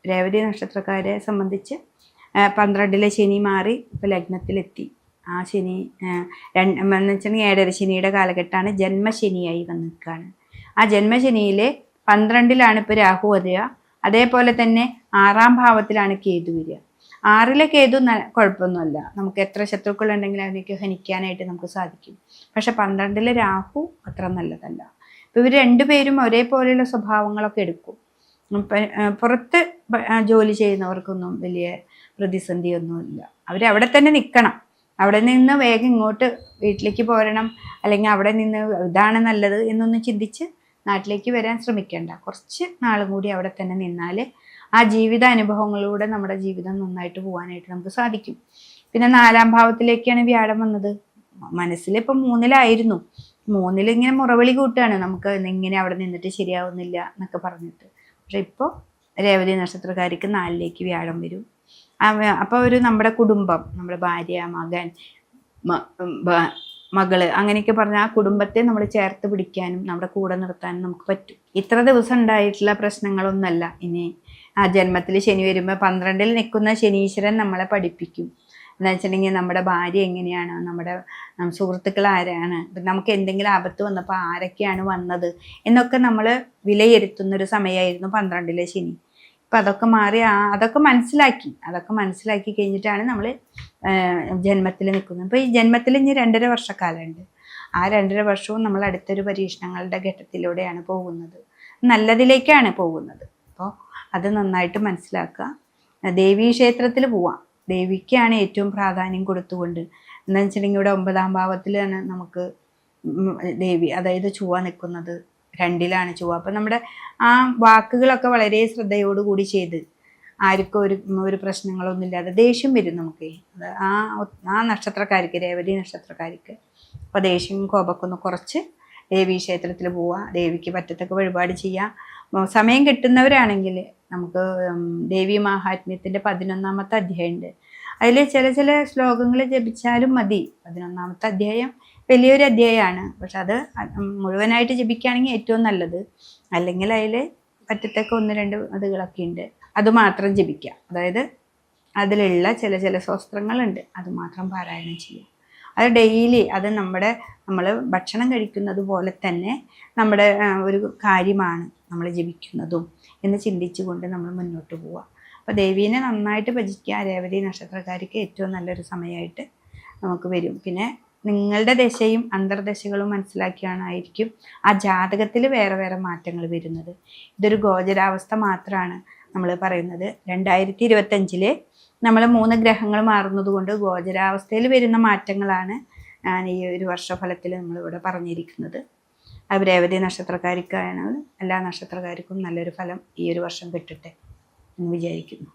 രേവതി നക്ഷത്രക്കാരെ സംബന്ധിച്ച് 12-ലെ ശനി മാറി ഇപ്പോൾ ലഗ്നത്തിലെത്തി. ആ ശനി എന്ന് വെച്ചിട്ടുണ്ടെങ്കിൽ 7.5 ശനിയുടെ കാലഘട്ടമാണ്. ജന്മശനിയായി വന്നിരിക്കുകയാണ്. ആ ജന്മശനിയിൽ 12-ലാണ് ഇപ്പോൾ രാഹു വരിക. അതേപോലെ തന്നെ 6-ാം ഭാവത്തിലാണ് കേതു വരിക. 6-ലെ കേതു കുഴപ്പമൊന്നുമല്ല, നമുക്ക് എത്ര ശത്രുക്കളുണ്ടെങ്കിലും അതിനൊക്കെ ഹനിക്കാനായിട്ട് നമുക്ക് സാധിക്കും. പക്ഷെ 12-ലെ രാഹു അത്ര നല്ലതല്ല. ഇപ്പോൾ ഇവർ രണ്ടുപേരും ഒരേപോലെയുള്ള സ്വഭാവങ്ങളൊക്കെ എടുക്കും. പുറത്ത് ജോലി ചെയ്യുന്നവർക്കൊന്നും വലിയ പ്രതിസന്ധിയൊന്നുമില്ല. അവരവിടെ തന്നെ നിൽക്കണം. അവിടെ നിന്ന് വേഗം ഇങ്ങോട്ട് വീട്ടിലേക്ക് പോരണം, അല്ലെങ്കിൽ അവിടെ നിന്ന് ഇതാണ് നല്ലത് എന്നൊന്നും ചിന്തിച്ച് നാട്ടിലേക്ക് വരാൻ ശ്രമിക്കേണ്ട. കുറച്ച് നാളും കൂടി അവിടെ തന്നെ നിന്നാൽ ആ ജീവിത അനുഭവങ്ങളിലൂടെ നമ്മുടെ ജീവിതം നന്നായിട്ട് പോകാനായിട്ട് നമുക്ക് സാധിക്കും. പിന്നെ 4-ാം ഭാവത്തിലേക്കാണ് വ്യാഴം വന്നത്. മനസ്സിലിപ്പം 3-ലായിരുന്നു. 3-ൽ ഇങ്ങനെ മുറവിളി കൂട്ടുകയാണ്, നമുക്ക് ഇങ്ങനെ അവിടെ നിന്നിട്ട് ശരിയാവുന്നില്ല എന്നൊക്കെ പറഞ്ഞിട്ട്. പക്ഷെ ഇപ്പോൾ രേവതി നക്ഷത്രക്കാർക്ക് 4-ലേക്ക് വ്യാഴം വരും. അപ്പോൾ നമ്മുടെ കുടുംബം, നമ്മുടെ ഭാര്യ, മകൻ, മകള് അങ്ങനെയൊക്കെ പറഞ്ഞാൽ ആ കുടുംബത്തെ നമ്മൾ ചേർത്ത് പിടിക്കാനും നമ്മുടെ കൂടെ നിർത്താനും നമുക്ക് പറ്റും. ഇത്ര ദിവസം ഉണ്ടായിട്ടുള്ള പ്രശ്നങ്ങളൊന്നല്ല. ഇനി ആ ജന്മത്തിൽ ശനി വരുമ്പോൾ 12-ൽ നിൽക്കുന്ന ശനീശ്വരൻ നമ്മളെ പഠിപ്പിക്കും. എന്ന് വെച്ചിട്ടുണ്ടെങ്കിൽ നമ്മുടെ ഭാര്യ എങ്ങനെയാണ്, നമ്മുടെ സുഹൃത്തുക്കൾ ആരാണ്, നമുക്ക് എന്തെങ്കിലും ആപത്ത് വന്നപ്പോൾ ആരൊക്കെയാണ് വന്നത് എന്നൊക്കെ നമ്മൾ വിലയിരുത്തുന്നൊരു സമയമായിരുന്നു 12-ലെ ശനി. അപ്പം അതൊക്കെ മാറി അതൊക്കെ മനസ്സിലാക്കി കഴിഞ്ഞിട്ടാണ് നമ്മൾ ജന്മത്തിൽ നിൽക്കുന്നത്. അപ്പോൾ ഈ ജന്മത്തിൽ ഇനി 2.5 വർഷക്കാലമുണ്ട്. ആ 2.5 വർഷവും നമ്മൾ അടുത്തൊരു പരീക്ഷണങ്ങളുടെ ഘട്ടത്തിലൂടെയാണ് പോകുന്നത്, നല്ലതിലേക്കാണ് പോകുന്നത്. അപ്പോൾ അത് നന്നായിട്ട് മനസ്സിലാക്കുക. ദേവീ ക്ഷേത്രത്തിൽ പോവാം. ദേവിക്കാണ് ഏറ്റവും പ്രാധാന്യം കൊടുത്തുകൊണ്ട്. എന്താ വെച്ചിട്ടുണ്ടെങ്കിൽ ഇവിടെ 9-ാം ഭാവത്തിലാണ് നമുക്ക് ദേവി, അതായത് ചൊവ്വ നിൽക്കുന്നത്. 2-ലാണ് ചൊവ്വ. അപ്പം നമ്മുടെ ആ വാക്കുകളൊക്കെ വളരെ ശ്രദ്ധയോടുകൂടി ചെയ്ത് ആർക്കും ഒരു പ്രശ്നങ്ങളൊന്നുമില്ലാതെ. ദേഷ്യം വരും നമുക്ക് ആ നക്ഷത്രക്കാർക്ക്, രേവതി നക്ഷത്രക്കാർക്ക്. അപ്പോൾ ദേഷ്യം കോപമൊക്കെ ഒന്ന് കുറച്ച് ദേവീ ക്ഷേത്രത്തിൽ പോവുക, ദേവിക്ക് പറ്റത്തൊക്കെ വഴിപാട് ചെയ്യുക. സമയം കിട്ടുന്നവരാണെങ്കിൽ നമുക്ക് ദേവി മാഹാത്മ്യത്തിൻ്റെ 11-ാമത്തെ അധ്യായമുണ്ട്. അതിൽ ചില ശ്ലോകങ്ങൾ ജപിച്ചാലും മതി. 11-ാമത്തെ അധ്യായം വലിയൊരു അധ്യായമാണ്. പക്ഷെ അത് മുഴുവനായിട്ട് ജപിക്കുകയാണെങ്കിൽ ഏറ്റവും നല്ലത്. അല്ലെങ്കിൽ അതിൽ പറ്റത്തൊക്കെ 1-2 അതുകളൊക്കെ ഉണ്ട്, അതുമാത്രം ജപിക്കുക. അതായത് അതിലുള്ള ചില സ്വസ്ത്രങ്ങളുണ്ട്, അതുമാത്രം പാരായണം ചെയ്യുക. അത് ഡെയിലി, അത് നമ്മൾ ഭക്ഷണം കഴിക്കുന്നത് പോലെ തന്നെ നമ്മുടെ ഒരു കാര്യമാണ് നമ്മൾ ജപിക്കുന്നതും എന്ന് ചിന്തിച്ചുകൊണ്ട് നമ്മൾ മുന്നോട്ട് പോവുക. അപ്പോൾ ദേവീനെ നന്നായിട്ട് ഭജിക്കുക. രേവതി നക്ഷത്രക്കാർക്ക് ഏറ്റവും നല്ലൊരു സമയമായിട്ട് നമുക്ക് വരും. പിന്നെ നിങ്ങളുടെ ദശയും അന്തർദശകളും മനസ്സിലാക്കിയാണായിരിക്കും ആ ജാതകത്തിൽ വേറെ മാറ്റങ്ങൾ വരുന്നത്. ഇതൊരു ഗോചരാവസ്ഥ മാത്രമാണ് നമ്മൾ പറയുന്നത്. 2025-ൽ നമ്മൾ 3 ഗ്രഹങ്ങൾ മാറുന്നത് കൊണ്ട് ഗോചരാവസ്ഥയിൽ വരുന്ന മാറ്റങ്ങളാണ് ഞാൻ ഈ ഒരു വർഷഫലത്തിൽ നമ്മളിവിടെ പറഞ്ഞിരിക്കുന്നത്. അത് രേവതി നക്ഷത്രക്കാർക്കാണ്, എല്ലാ നക്ഷത്രക്കാർക്കും നല്ലൊരു ഫലം ഈ ഒരു വർഷം കിട്ടട്ടെ എന്ന് വിചാരിക്കുന്നു.